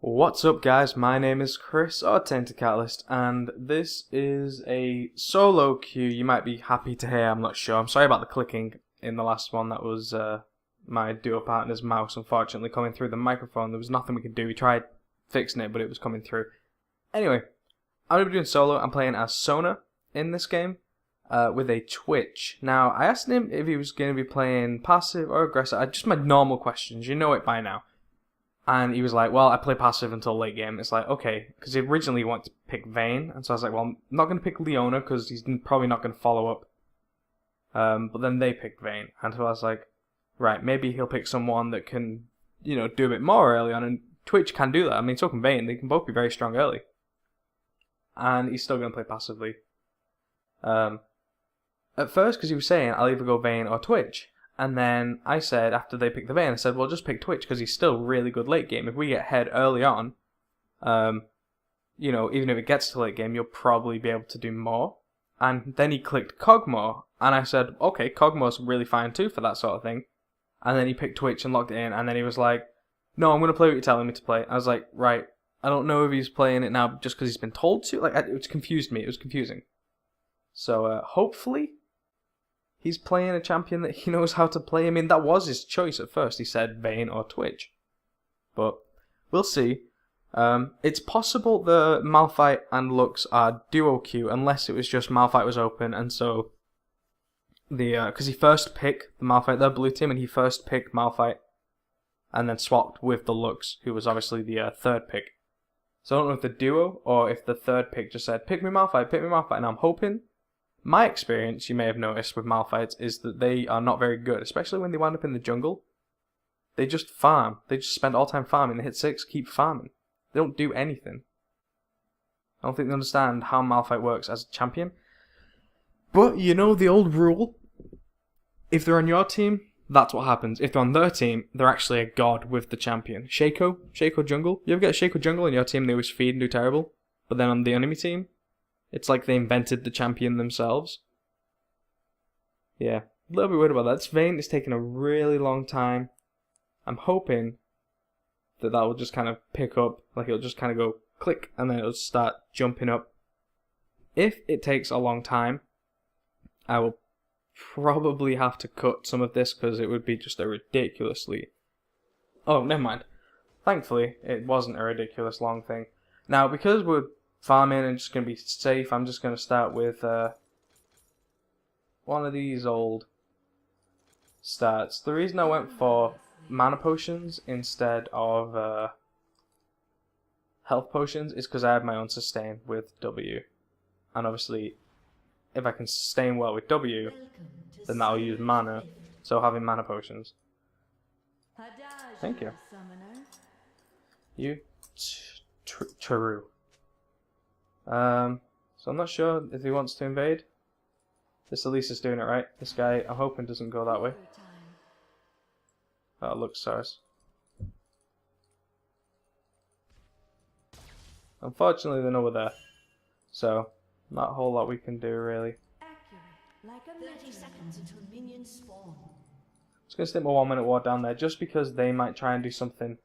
What's up guys, my name is Chris or TaintedCatalyst and this is a solo queue. You might be happy to hear, I'm not sure. I'm sorry about the clicking in the last one. That was my duo partner's mouse unfortunately coming through the microphone. There was nothing we could do. We tried fixing it but it was coming through. Anyway, I'm going to be doing solo. I'm playing as Sona in this game with a Twitch. Now I asked him if he was going to be playing passive or aggressive. Just my normal questions, you know it by now. And he was like, well, I play passive until late game. It's like, okay, because he originally wanted to pick Vayne, and so I was like, well, I'm not going to pick Leona, because he's probably not going to follow up. But then they picked Vayne, and so I was like, right, maybe he'll pick someone that can, you know, do a bit more early on, and Twitch can do that. I mean, so can Vayne, they can both be very strong early. And he's still going to play passively. At first, because he was saying, I'll either go Vayne or Twitch. And then I said, after they picked the Vayne, I said, well, just pick Twitch, because he's still really good late game. If we get ahead early on, you know, even if it gets to late game, you'll probably be able to do more. And then he clicked Cogmore, and I said, okay, Cogmore's really fine too for that sort of thing. And then he picked Twitch and locked it in, and then he was like, no, I'm going to play what you're telling me to play. I was like, right, I don't know if he's playing it now just because he's been told to. Like, it confused me. It was confusing. So, hopefully he's playing a champion that he knows how to play. I mean, that was his choice at first. He said Vayne or Twitch. But we'll see. It's possible the Malphite and Lux are duo queue, unless it was just Malphite was open, and so because he first picked the Malphite, their blue team, and he first picked Malphite, and then swapped with the Lux, who was obviously the third pick. So I don't know if the duo, or if the third pick just said, pick me Malphite, and I'm hoping. My experience, you may have noticed with Malphites, is that they are not very good, especially when they wind up in the jungle. They just farm. They just spend all time farming. They hit 6, keep farming. They don't do anything. I don't think they understand how Malphite works as a champion. But, you know the old rule. If they're on your team, that's what happens. If they're on their team, they're actually a god with the champion. Shaco jungle. You ever get a Shaco jungle in your team, they always feed and do terrible? But then on the enemy team, it's like they invented the champion themselves. Yeah, a little bit worried about that. This Vayne is taking a really long time. I'm hoping that will just kind of pick up, like it'll just kind of go click, and then it'll start jumping up. If it takes a long time, I will probably have to cut some of this, because it would be just a ridiculously... Oh, never mind. Thankfully, it wasn't a ridiculous long thing. Now, because we're farming and just going to be safe, I'm just going to start with one of these old starts. The reason I went for mana potions instead of health potions is because I have my own sustain with W. And obviously, if I can sustain well with W, then that'll use mana, so having mana potions. Thank you. You true. So I'm not sure if he wants to invade. This Elise is doing it right. This guy, I'm hoping, doesn't go that way. Oh, look, SARS. Unfortunately, they're nowhere there. So, not a whole lot we can do, really. Like 30 seconds until minions spawn. I'm just going to stick my 1 minute ward down there, just because they might try and do something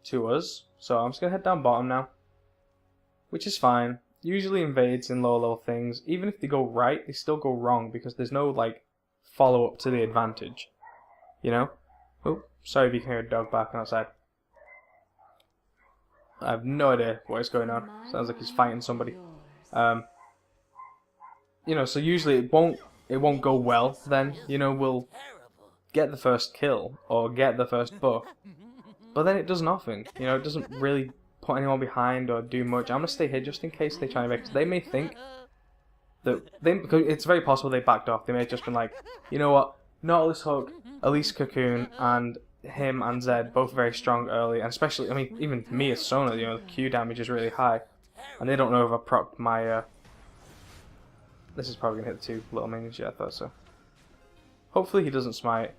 to us. So I'm just going to head down bottom now. Which is fine. Usually invades in lower level things, even if they go right, they still go wrong because there's no like follow up to the advantage. You know? Oh, sorry if you can hear a dog barking outside. I have no idea what is going on. Sounds like he's fighting somebody. You know, so usually it won't go well then, you know, we'll get the first kill or get the first buff. But then it does nothing. You know, it doesn't really put anyone behind or do much. I'm going to stay here just in case they try and because they may think that because it's very possible they backed off. They may have just been like, you know what, Nautilus Hook, Elise Cocoon, and him and Zed both very strong early, and especially, I mean, even me as Sona, you know, the Q damage is really high, and they don't know if I procced my, this is probably going to hit the 2 little minions, yeah, I thought so. Hopefully he doesn't smite.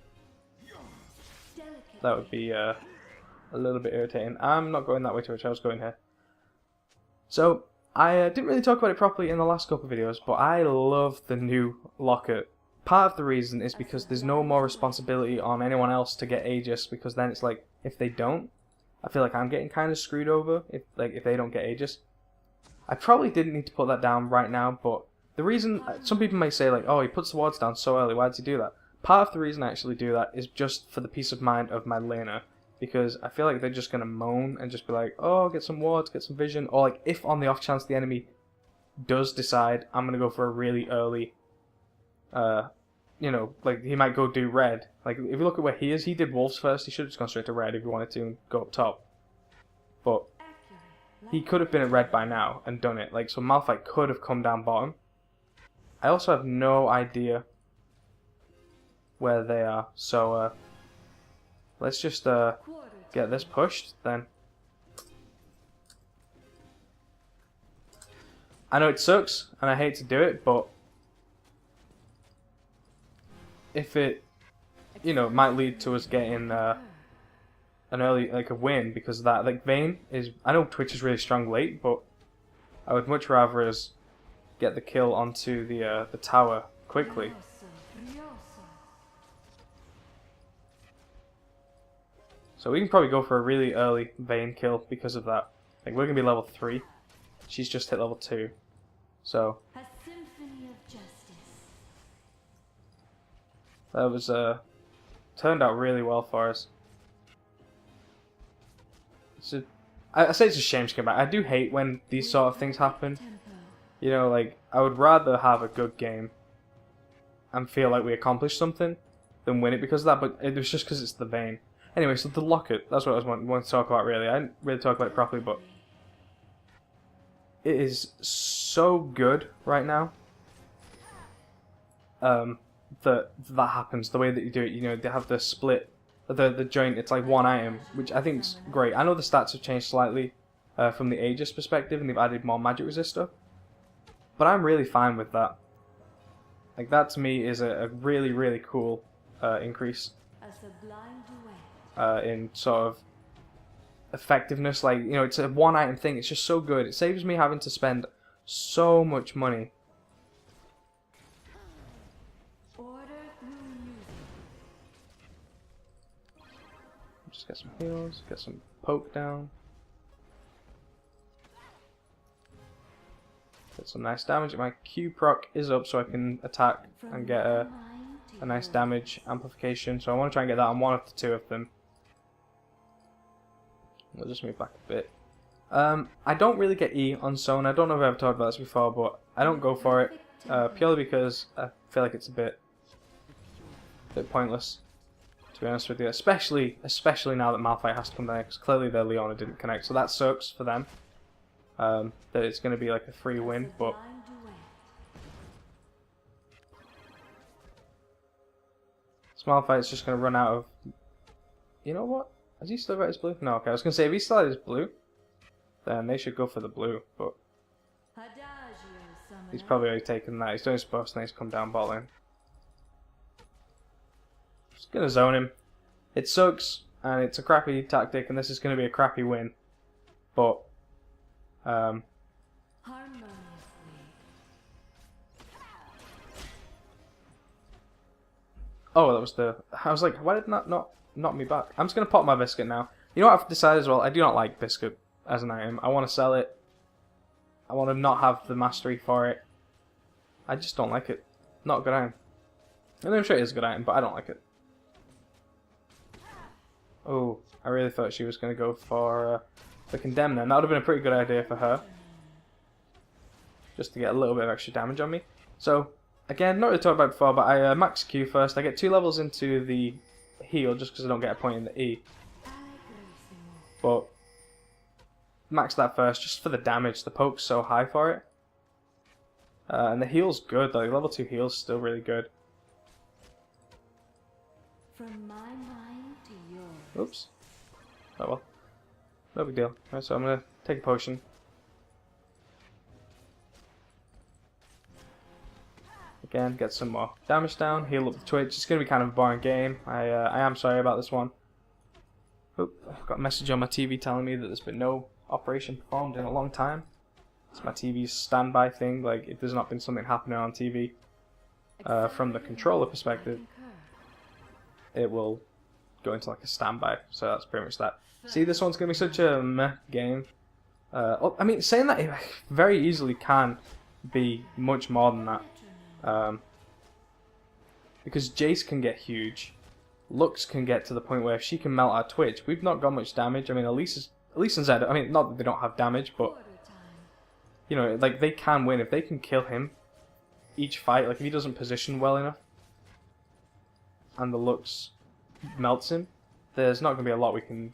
That would be, a little bit irritating. I'm not going that way to which I was going here. So, I didn't really talk about it properly in the last couple of videos, but I love the new locket. Part of the reason is because there's no more responsibility on anyone else to get Aegis, because then it's like, if they don't, I feel like I'm getting kind of screwed over if they don't get Aegis. I probably didn't need to put that down right now, but the reason, some people may say like, oh, he puts the wards down so early, why does he do that? Part of the reason I actually do that is just for the peace of mind of my laner, because I feel like they're just going to moan and just be like, oh, get some wards, get some vision, or like if on the off chance the enemy does decide I'm going to go for a really early, you know, like he might go do red. Like if you look at where he is, he did wolves first, he should have just gone straight to red if he wanted to and go up top. But he could have been at red by now and done it. Like, so Malphite could have come down bottom. I also have no idea where they are. So, let's just get this pushed then. I know it sucks and I hate to do it, but if it, you know, might lead to us getting an early, like a win because of that. Like Vayne is, I know Twitch is really strong late, but I would much rather us get the kill onto the tower quickly. So we can probably go for a really early Vayne kill because of that. Like we're gonna be level 3. She's just hit level 2. So that was turned out really well for us. So, I say it's a shame to come back. I do hate when these sort of things happen. You know, like, I would rather have a good game and feel like we accomplished something than win it because of that, but it was just because it's the Vayne. Anyway, so the locket, that's what I was wanting to talk about really. I didn't really talk about it properly, but it is so good right now that happens, the way that you do it. You know, they have the split, the joint, it's like one item, which I think is great. I know the stats have changed slightly from the Aegis perspective, and they've added more magic resistor, but I'm really fine with that. Like, that to me is a really, really cool increase in sort of effectiveness. Like, you know, it's a one item thing, it's just so good. It saves me having to spend so much money. Just get some heals, get some poke down. Get some nice damage. My Q proc is up so I can attack and get a nice damage amplification. So I want to try and get that on one of the two of them. We'll just move back a bit. I don't really get E on Zone. I don't know if I've ever talked about this before, but I don't go for it purely because I feel like it's a bit pointless, to be honest with you. Especially now that Malphite has to come there, because clearly their Leona didn't connect, so that sucks for them. That it's going to be like a free win, but Malphite's just going to run out of. You know what? Has he still got his blue? No, okay. I was going to say if he still had his blue, then they should go for the blue, but he's probably already taken that. He's doing his burst and he's come down bot lane. Just going to zone him. It sucks, and it's a crappy tactic, and this is going to be a crappy win, but oh, that was the. I was like, why did that not knock me back? I'm just gonna pop my biscuit now. You know what I've decided as well? I do not like biscuit as an item. I want to sell it. I want to not have the mastery for it. I just don't like it. Not a good item. I'm sure it is a good item, but I don't like it. Oh, I really thought she was gonna go for the condemn then. That would have been a pretty good idea for her. Just to get a little bit of extra damage on me. So, again, not really talked about it before, but I max Q first. I get 2 levels into the heal just because I don't get a point in the E. But, max that first just for the damage. The poke's so high for it. And the heal's good, like level 2 heal's still really good. From my mind to yours. Oops. Oh well. No big deal. Right, so I'm going to take a potion. Again, get some more damage down, heal up the Twitch. It's going to be kind of a boring game. I am sorry about this one. Oop, I've got a message on my TV telling me that there's been no operation performed in a long time. It's my TV's standby thing, like if there's not been something happening on TV. From the controller perspective, it will go into like a standby, so that's pretty much that. See, this one's gonna be such a meh game. I mean, saying that, it very easily can be much more than that. Because Jace can get huge. Lux can get to the point where if she can melt our Twitch, we've not got much damage. I mean, Elise and Zed, I mean, not that they don't have damage, but, you know, like, they can win. If they can kill him each fight, like, if he doesn't position well enough, and the Lux melts him, there's not going to be a lot we can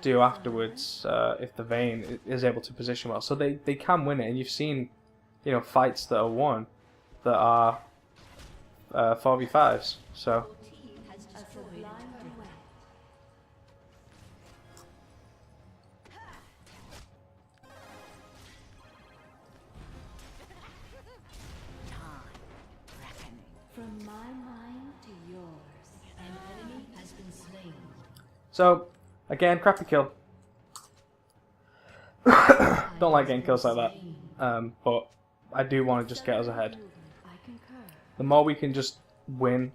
do afterwards if the Vayne is able to position well. So they can win it, and you've seen, you know, fights that are won that are 4v5s. So From my mind to yours, an enemy has been slain. So, again, crappy kill. Don't like getting kills like that, but I do want to just get us ahead. The more we can just win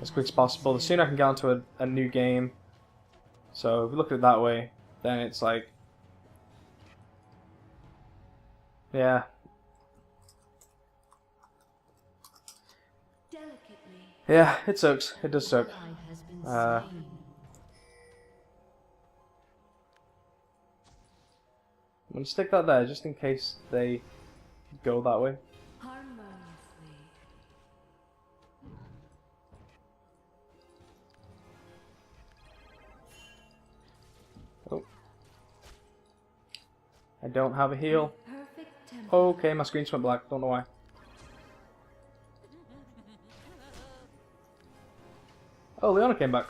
as quick as possible, the sooner I can get onto a new game. So if we look at it that way, then it's like, yeah. Yeah, it sucks. It does suck. I'm gonna stick that there just in case they go that way. Oh. I don't have a heal. Okay, my screen went black. Don't know why. Oh, Leona came back.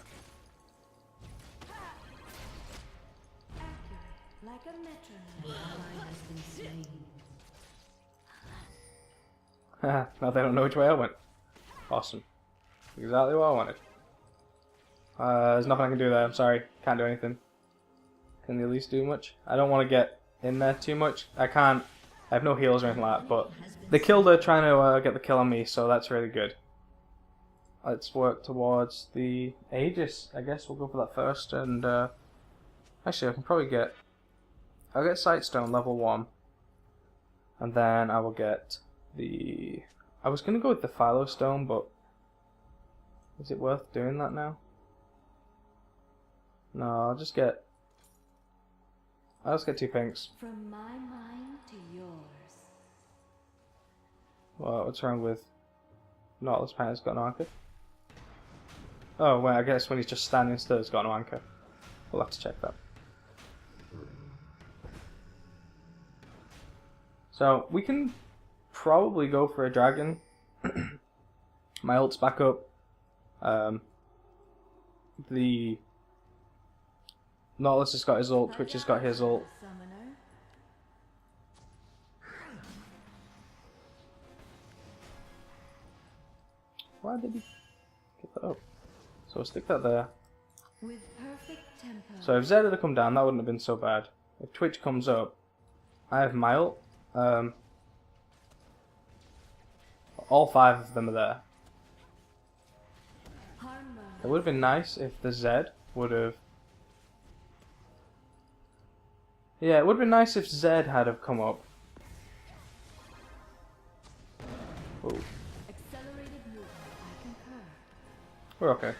Now they don't know which way I went. Awesome. Exactly what I wanted. There's nothing I can do there. I'm sorry. Can't do anything. Can they at least do much? I don't want to get in there too much. I can't. I have no heals or anything like that. But they killed her trying to get the kill on me, so that's really good. Let's work towards the Aegis. I guess we'll go for that first. And actually, I can probably get. I'll get Sightstone level 1, and then I will get the. I was gonna go with the Philo Stone, but is it worth doing that now? No, I'll just get 2 pinks. From my mind to yours. Well, what's wrong with Nautilus Panther's got no anchor? Oh, wait, I guess when he's just standing still, he's got no anchor. We'll have to check that. So, we can probably go for a dragon. My ult's back up. The Nautilus has got his ult, Twitch has got his ult. Why did he get that up? So we'll stick that there. So if Zed had come down, that wouldn't have been so bad. If Twitch comes up, I have my ult. All 5 of them are there. It would have been nice if the Zed would have... Yeah, it would have been nice if Zed had have come up. Ooh. We're okay.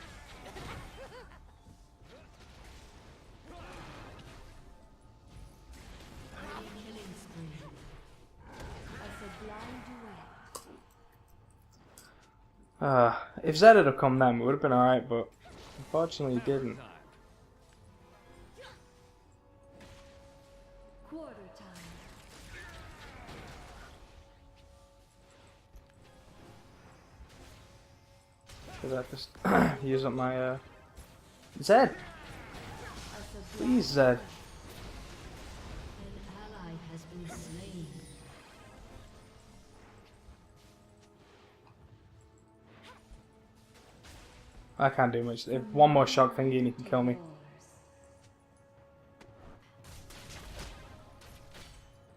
If Zed had have come then, we would have been alright, but unfortunately he didn't. Because I just use up my Zed! Please, Zed. I can't do much. If one more shock thingy and he can kill me.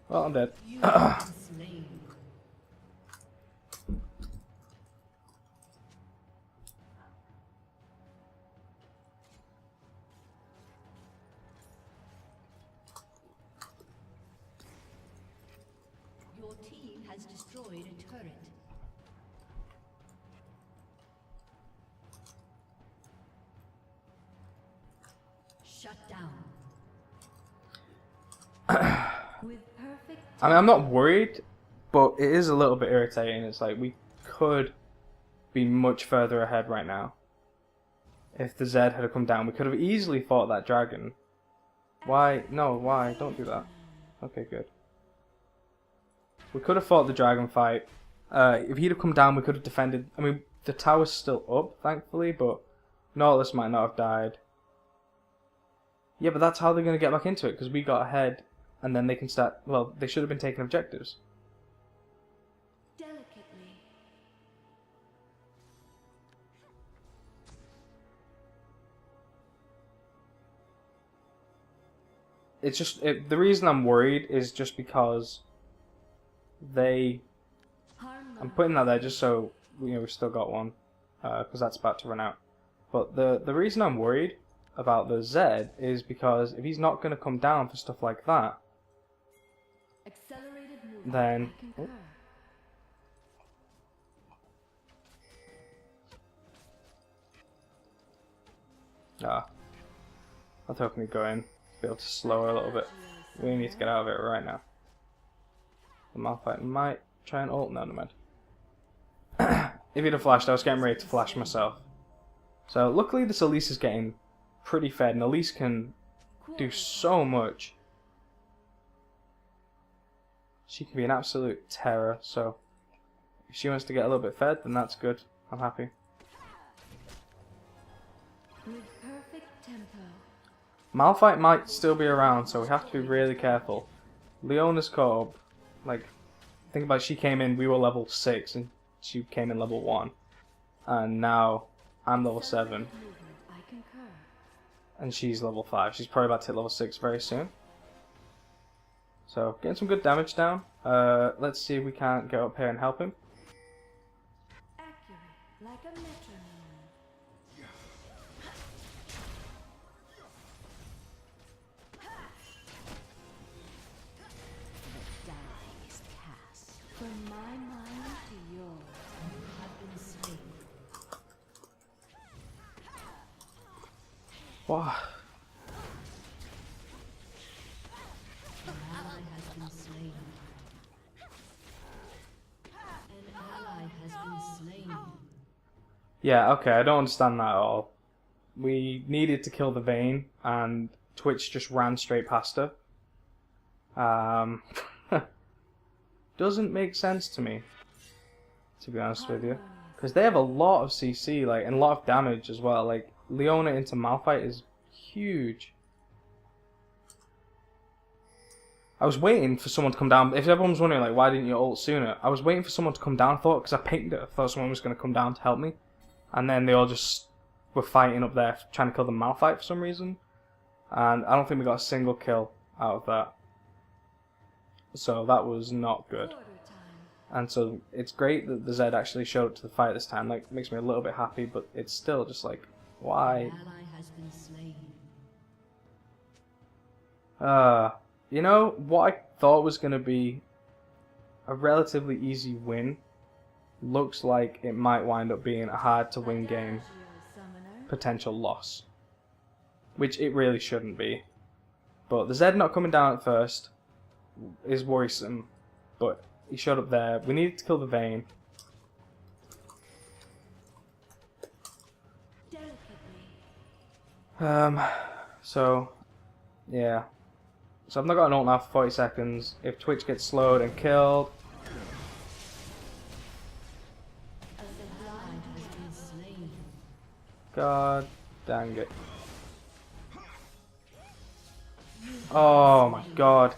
Well, I'm dead. Your team has destroyed a turret. Shut down. With perfect I mean, I'm not worried, but it is a little bit irritating. It's like we could be much further ahead right now. If the Z had come down, we could have easily fought that dragon. Why? No, why? Don't do that. Okay, good. We could have fought the dragon fight. If he'd have come down, we could have defended. I mean, the tower's still up, thankfully, but Nautilus might not have died. Yeah, but that's how they're going to get back into it, because we got ahead, and then they can start... Well, they should have been taking objectives. delicately. It's just... the reason I'm worried is just because they... I'm putting that there just so, you know, we've still got one, because that's about to run out. But the reason I'm worried about the Z is because if he's not going to come down for stuff like that, Accelerated movement. then... I concur. I was hoping we'd go in, be able to slow her a little bit. We need to get out of it right now. The Malphite might try and ult. No, no mind. If he'd have flashed, I was getting ready to flash myself. So luckily this Elise is getting pretty fed, and Elise can do so much. She can be an absolute terror, so if she wants to get a little bit fed, then that's good. I'm happy. With perfect tempo. Malphite might still be around, so we have to be really careful. Leona's caught up. Like, think about it, she came in, we were level 6, and she came in level 1. And now I'm level 7, I concur. and she's level 5. She's probably about to hit level 6 very soon. So, getting some good damage down. Let's see if we can't get up here and help him. Accurate, like a metronome. The die is cast. From my mind to yours, you have been slain. Wow. An ally has been slain. An ally has been slain. Yeah, okay, I don't understand that at all. We needed to kill the Vayne, and Twitch just ran straight past her. Doesn't make sense to me, to be honest with you. Because they have a lot of CC, like, and a lot of damage as well. Like, Leona into Malphite is huge. I was waiting for someone to come down. If everyone's wondering, like, why didn't you ult sooner? I was waiting for someone to come down, because I pinged it. I thought someone was going to come down to help me. And then they all just were fighting up there, trying to kill the Malphite for some reason. And I don't think we got a single kill out of that. So that was not good. Order time. And so it's great that the Zed actually showed up to the fight this time. Like, it makes me a little bit happy, but it's still just like, why? An ally has been slain. You know, what I thought was going to be a relatively easy win looks like it might wind up being a hard to win game, Summoner. potential loss. Which it really shouldn't be. But the Zed not coming down at first is worrisome, but he showed up there. We needed to kill the Vayne. Delicately. So, yeah. So I've not got an ult now for 40 seconds. If Twitch gets slowed and killed, An ally has been slain. god dang it. Oh my god.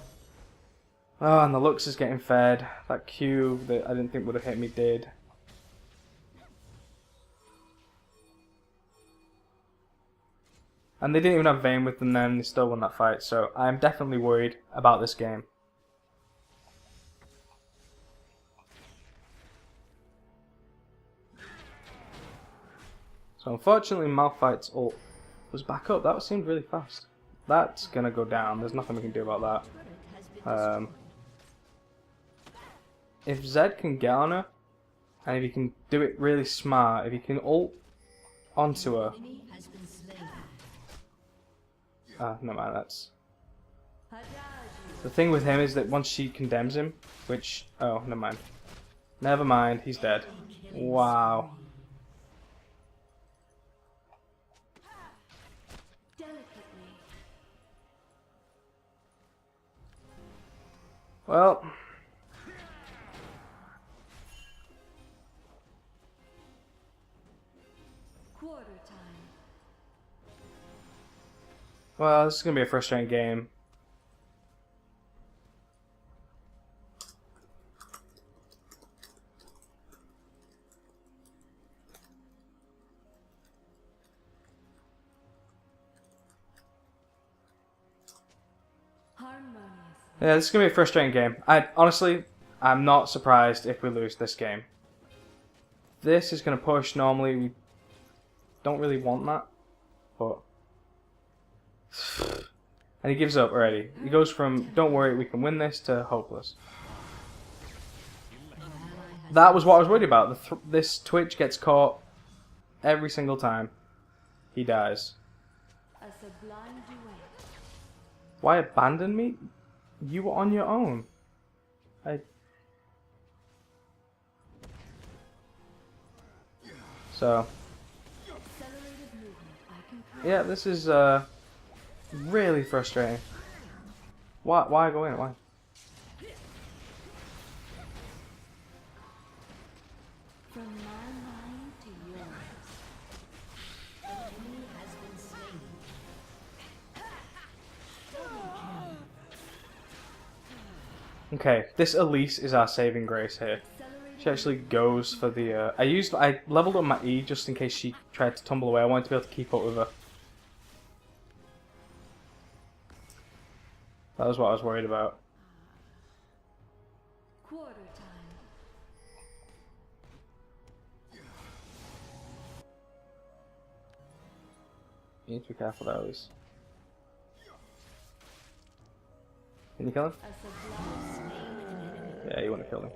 Oh, and the Lux is getting fed. That Q that I didn't think would have hit me did. And they didn't even have Vayne with them then, they still won that fight, so I'm definitely worried about this game. So unfortunately Malphite's ult was back up. That seemed really fast. That's gonna go down, there's nothing we can do about that. Turret has been destroyed. if Zed can get on her, and if he can do it really smart, if he can ult onto her. No man, that's... The thing with him is that once she condemns him, which... Oh, never mind. Never mind, he's dead. Wow. Well... Well, this is going to be a frustrating game. Yeah, this is going to be a frustrating game. Honestly, I'm not surprised if we lose this game. This is going to push. Normally, we don't really want that. But... And he gives up already. He goes from, don't worry, we can win this, to hopeless. That was what I was worried about. This Twitch gets caught every single time. He dies. Why abandon me? You were on your own. So... Yeah, this is really frustrating. Why go in? Why? From my mind to yours. An enemy has been slain. Okay, this Elise is our saving grace here. She actually goes for the... I leveled up my E just in case she tried to tumble away. I wanted to be able to keep up with her. That was what I was worried about. Quarter time. You need to be careful there, Elise. Can you kill him? Yeah, you want to kill him.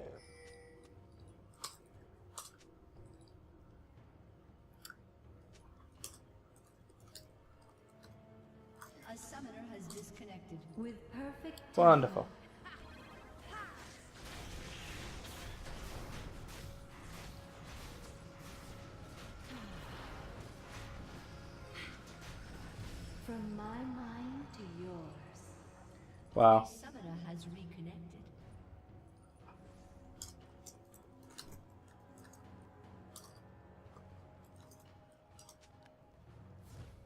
A summoner has disconnected. With perfect Wonderful. From my mind to yours. Wow. A summoner has reconnected.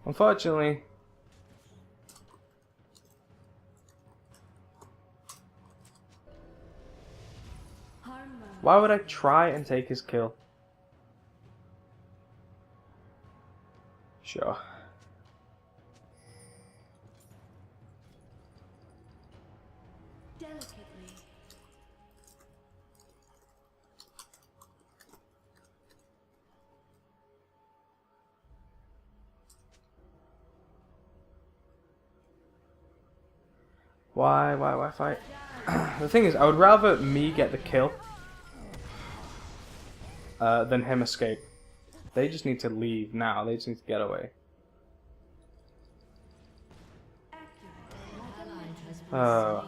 Unfortunately... Why would I try and take his kill? Sure. Delicately. Why fight? The thing is, I would rather me get the kill than him escape. They just need to leave now. They just need to get away. Oh.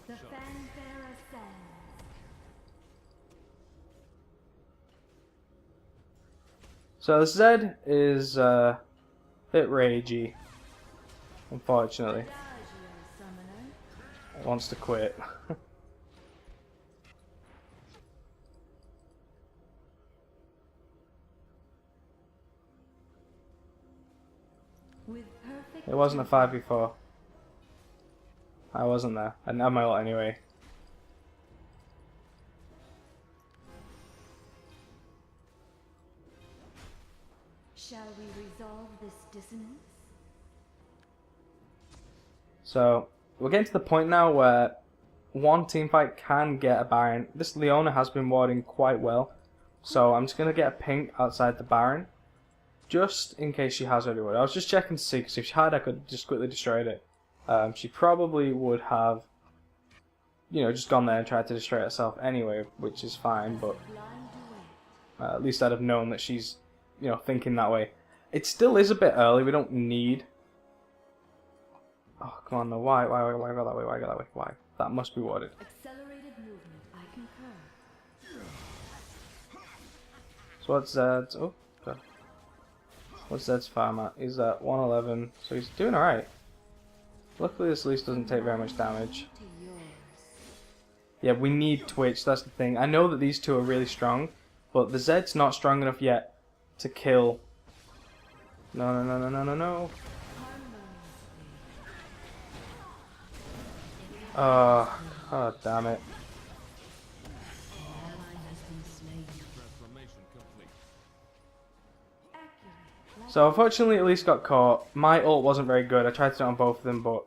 The fanfare ascends. So Zed is a bit ragey, unfortunately. He wants to quit. It wasn't a 5v4. I wasn't there. I didn't have my ult anyway. Shall we resolve this dissonance? So, we're getting to the point now where one teamfight can get a Baron. This Leona has been warding quite well. So I'm just going to get a pink outside the Baron. just in case she has already would. I was just checking to see, because if she had, I could just quickly destroy it. She probably would have, you know, just gone there and tried to destroy it herself anyway, which is fine, but at least I'd have known that she's, you know, thinking that way. It still is a bit early, we don't need... Oh, come on, no, why go that way, why go that way, why? That must be warded. Accelerated movement, I concur. So what's Zed's... Oh, God. What's Zed's farm at? He's at 111, so he's doing alright. Luckily this lease doesn't take very much damage. To yours. Yeah, we need Twitch, that's the thing. I know that these two are really strong, but the Zed's not strong enough yet to kill... No. Oh, damn it. So unfortunately at least got caught. My ult wasn't very good. I tried to do it on both of them, but...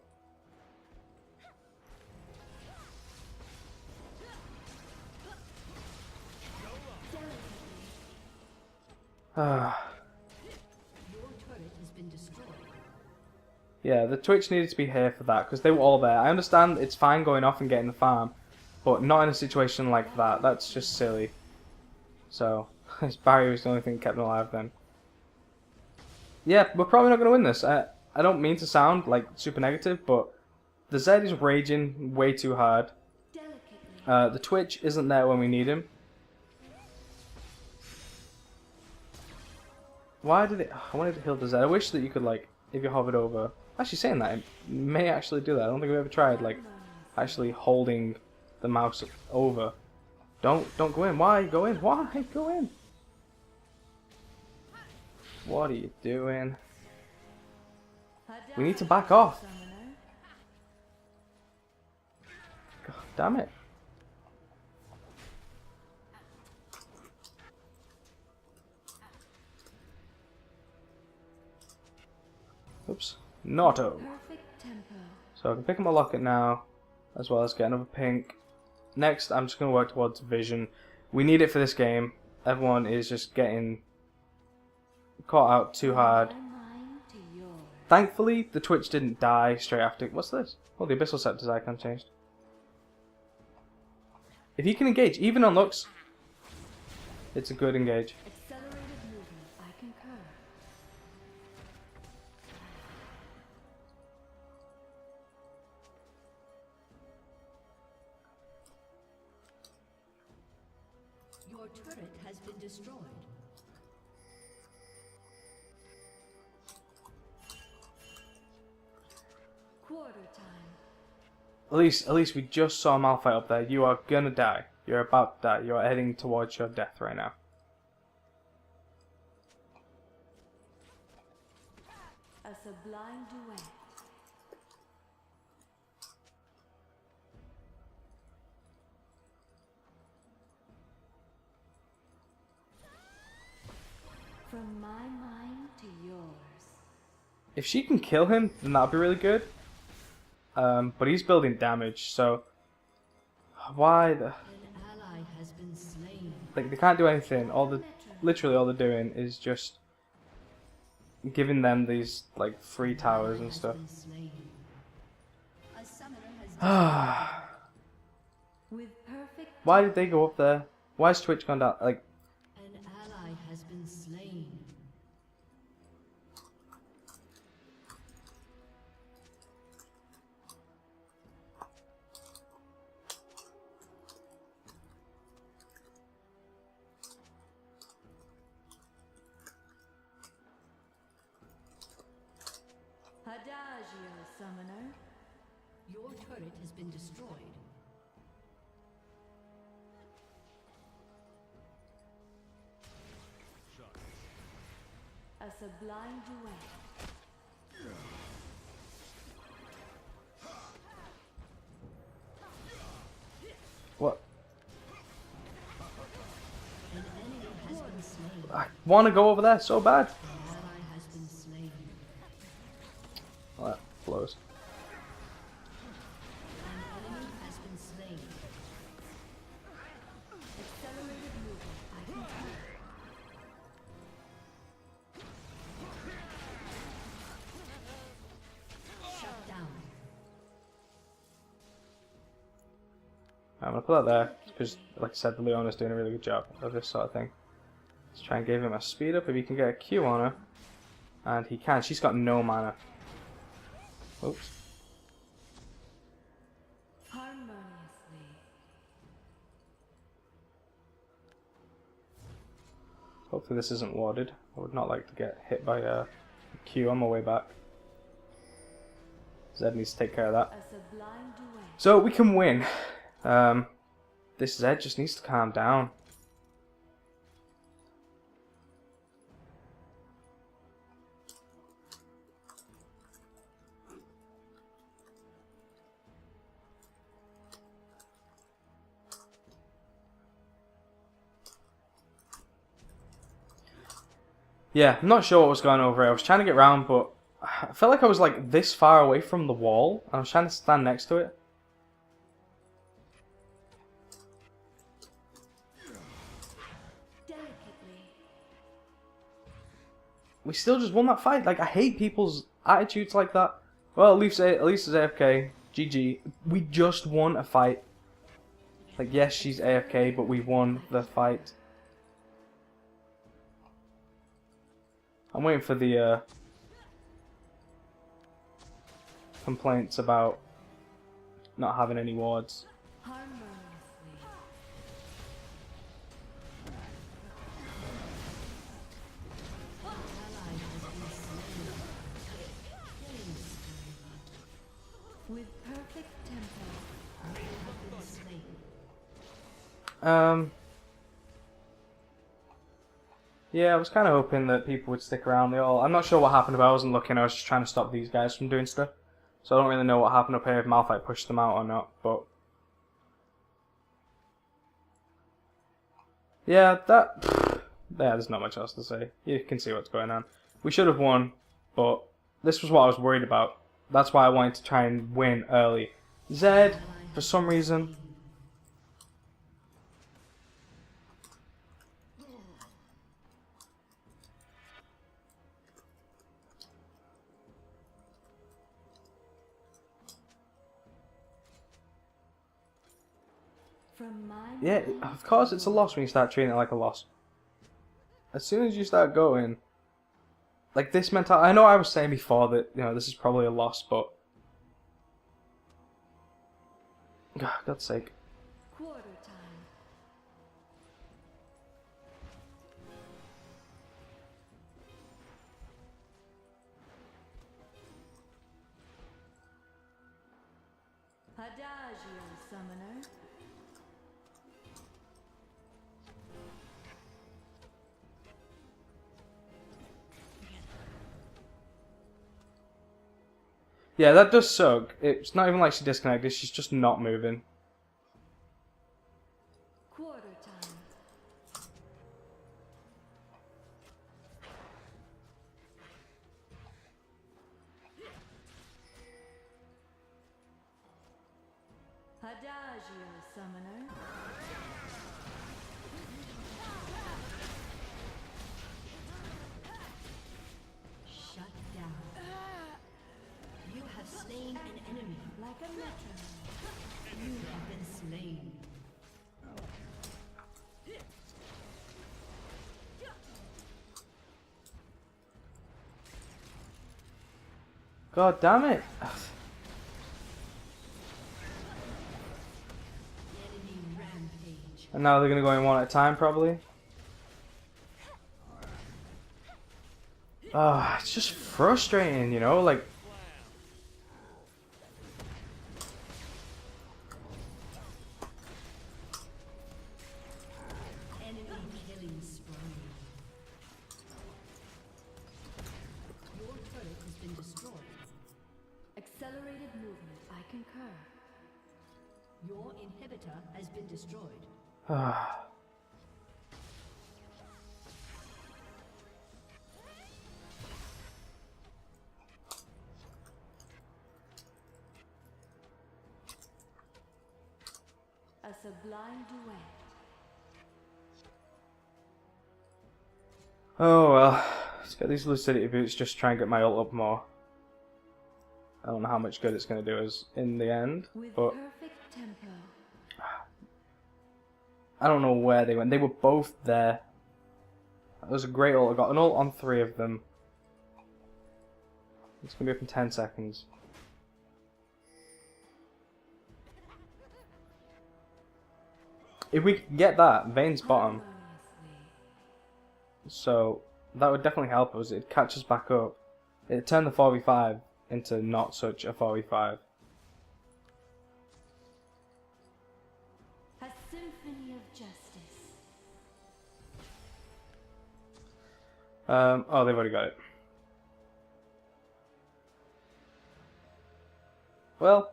Yeah, the Twitch needed to be here for that, because they were all there. I understand it's fine going off and getting the farm, but not in a situation like that. That's just silly. So, this barrier was the only thing that kept me alive then. Yeah, we're probably not going to win this. I don't mean to sound like super negative, but the Zed is raging way too hard. The Twitch isn't there when we need him. Why did it... I wanted to heal the Zed. I wish that you could, like, if you hovered over... Actually, saying that, it may actually do that. I don't think we've ever tried, like, actually holding the mouse over. Don't go in. Why go in? Why go in? What are you doing? We need to back off. God damn it. Oops. Naughto. So I can pick up my locket now, as well as get another pink. Next, I'm just going to work towards vision. We need it for this game. Everyone is just getting caught out too hard. Thankfully, the Twitch didn't die straight after. What's this? Oh, the Abyssal Scepter's icon changed. If you can engage, even on looks, it's a good engage. Your turret has been destroyed. Quarter time. At least we just saw Malphite up there. You are gonna die. You're about to die. You are heading towards your death right now. A sublime duet. From my mind to yours. If she can kill him, then that'll be really good. But he's building damage, so why the? An ally has been slain. Like they can't do anything. Literally all they're doing is just giving them these like free towers and stuff. With perfect. Why did they go up there? Why is Twitch gone down? Like. An ally has been slain. Adagio, summoner. Your turret has been destroyed. A sublime duet. What? An enemy has been slain. I want to go over there so bad. An ally has been slain. Well, that blows. An enemy has been slain. Accelerated movement. I concur. I'm gonna put that there because, like I said, the Leona's doing a really good job of this sort of thing. Let's try and give him a speed up if he can get a Q on her, and he can. She's got no mana. Oops. Harmoniously. Hopefully this isn't warded. I would not like to get hit by a Q on my way back. Zed needs to take care of that. A sublime duet. So we can win. This Zed just needs to calm down. Yeah, I'm not sure what was going over here. I was trying to get round, but I felt like I was like this far away from the wall, and I was trying to stand next to it. Delicately. We still just won that fight. Like, I hate people's attitudes like that. Well, at least it's AFK. GG. We just won a fight. Like, yes, she's AFK, but we won the fight. I'm waiting for the complaints about not having any wards. Harmoniously. With perfect tempo, they have been slain. Yeah, I was kind of hoping that people would stick around. I'm not sure what happened, but I wasn't looking. I was just trying to stop these guys from doing stuff. So I don't really know what happened up here, if Malphite pushed them out or not, but... Yeah, there's not much else to say. You can see what's going on. We should have won, but this was what I was worried about. That's why I wanted to try and win early. Zed, for some reason... From my Yeah, of course it's a loss when you start treating it like a loss. As soon as you start going... Like this mentality... I know I was saying before that, you know, this is probably a loss, but... God's sake. quarter time. Adagio, summoner. Yeah, that does suck. It's not even like she disconnected, she's just not moving. Quarter time. Adagio, summoner. Shut down. You have slain an enemy. Like a metronome. You have been slain. God damn it. Enemy rampage. And now they're gonna go in one at a time, probably. It's just frustrating, you know, like... Enemy killing spree. Your turret has been destroyed. Accelerated movement. I concur. Your inhibitor has been destroyed. A sublime duet. Oh well, let's get these Lucidity boots, just try and get my ult up more. I don't know how much good it's going to do us in the end, With but perfect tempo. I don't know where they went. They were both there. That was a great ult. I got an ult on 3 of them. It's going to be up in 10 seconds. If we could get that, Vayne's bottom. So, that would definitely help us. It'd catch us back up. It'd turn the 4v5 into not such a 4v5. A symphony of justice. Oh, they've already got it. Well,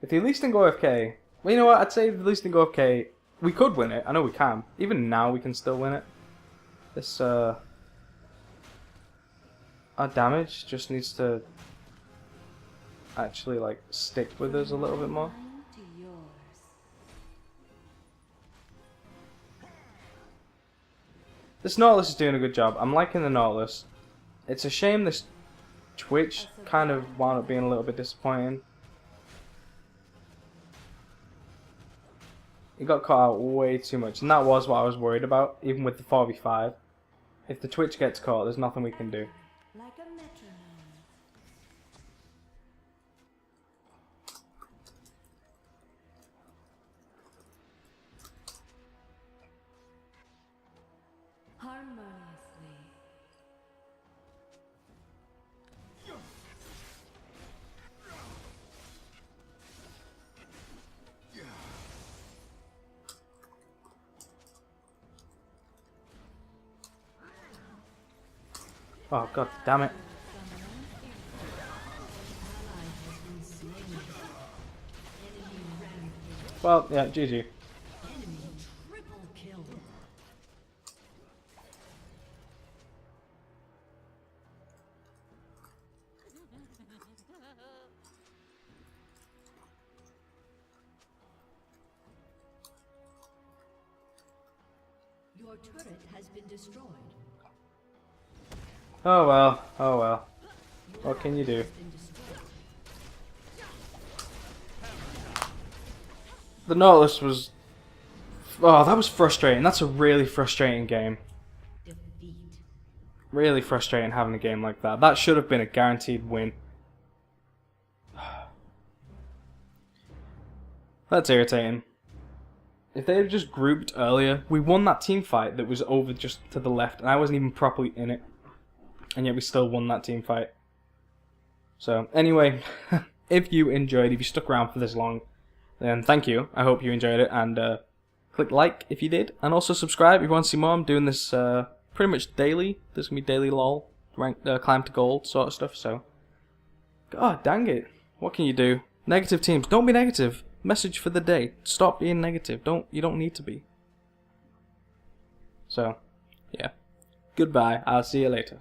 if the Elise didn't go AFK, well, you know what? I'd say if the Elise didn't go AFK, we could win it. I know we can. Even now, we can still win it. This, our damage just needs to actually, like, stick with us a little bit more. Mine to yours. This Nautilus is doing a good job. I'm liking the Nautilus. It's a shame this Twitch kind of wound up being a little bit disappointing. It got caught out way too much, and that was what I was worried about, even with the 4v5. If the Twitch gets caught, there's nothing we can do. Like a metronome. Harmoniously. Oh, god damn it. Well, yeah, GG. Enemy triple kill. Your turret has been destroyed. Oh well, oh well. What can you do? Been destroyed. The Nautilus was... Oh, that was frustrating. That's a really frustrating game. Defeat. Really frustrating having a game like that. That should have been a guaranteed win. That's irritating. If they had just grouped earlier, we won that team fight that was over just to the left, and I wasn't even properly in it. And yet we still won that team fight. So, anyway, if you enjoyed, if you stuck around for this long, then thank you. I hope you enjoyed it, and click like if you did, and also subscribe if you want to see more. I'm doing this pretty much daily. There's going to be daily LOL, rank, climb to gold sort of stuff, so... God dang it. What can you do? Negative teams. Don't be negative. Message for the day. Stop being negative. You don't need to be. So, yeah. Goodbye. I'll see you later.